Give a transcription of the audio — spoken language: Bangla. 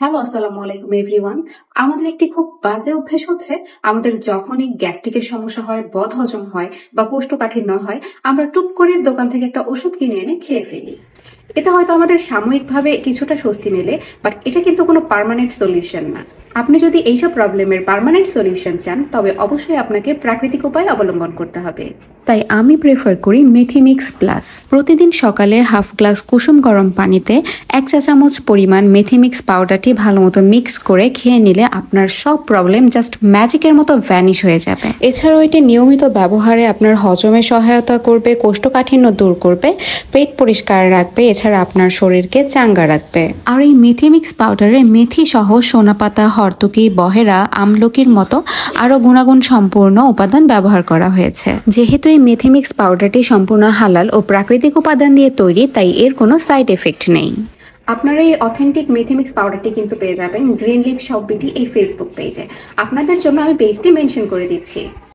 হ্যালো, আসসালামু আলাইকুম এভরিওয়ান। আমাদের একটি খুব বাজে অভ্যেস হচ্ছে, আমাদের যখনই গ্যাস্ট্রিকের সমস্যা হয়, বদহজম হয় বা কোষ্ঠকাঠিন্য হয়, আমরা টুক করে দোকান থেকে একটা ওষুধ কিনে এনে খেয়ে ফেলি। এতে হয়তো আমাদের সাময়িকভাবে কিছুটা স্বস্তি মেলে, বাট এটা কিন্তু কোনো পার্মানেন্ট সলিউশন না। আপনি যদি এইসব প্রবলেমের পার্মানেন্ট সলিউশন চান, তবে অবশ্যই আপনাকে প্রাকৃতিক উপায় অবলম্বন করতে হবে। তাই আমি প্রেফার করি মেথি মিক্স প্লাস। প্রতিদিন সকালে হাফ গ্লাস কুসুম গরম পানিতে 1 চা চামচ পরিমাণ মেথি মিক্স পাউডারটি ভালো মতো মিক্স করে খেয়ে নিলে আপনার সব প্রবলেম জাস্ট ম্যাজিকের মতো ভ্যানিশ হয়ে যাবে। এছাড়াও এটি নিয়মিত ব্যবহারে আপনার হজমে সহায়তা করবে, কোষ্ঠকাঠিন্য দূর করবে, পেট পরিষ্কার রাখবে, এছাড়া আপনার শরীরকে চাঙ্গা রাখবে। আর এই মেথি মিক্স পাউডারে মেথি সহ সোনাপাতা, হরতকি, বহেরা, আমলকির মতো আরো গুণাগুণ সম্পূর্ণ উপাদান ব্যবহার করা হয়েছে। যেহেতু এই মেথি মিক্স পাউডারটি সম্পূর্ণ হালাল ও প্রাকৃতিক উপাদান দিয়ে তৈরি, তাই এর কোনো সাইড এফেক্ট নেই। আপনারা এই অথেন্টিক মেথি মিক্স পাউডারটি কিন্তু পেয়ে যাবেন গ্রিন লিফ শপ বিডি এই ফেসবুক পেজে। আপনাদের জন্য আমি পেজটি মেনশন করে দিচ্ছি।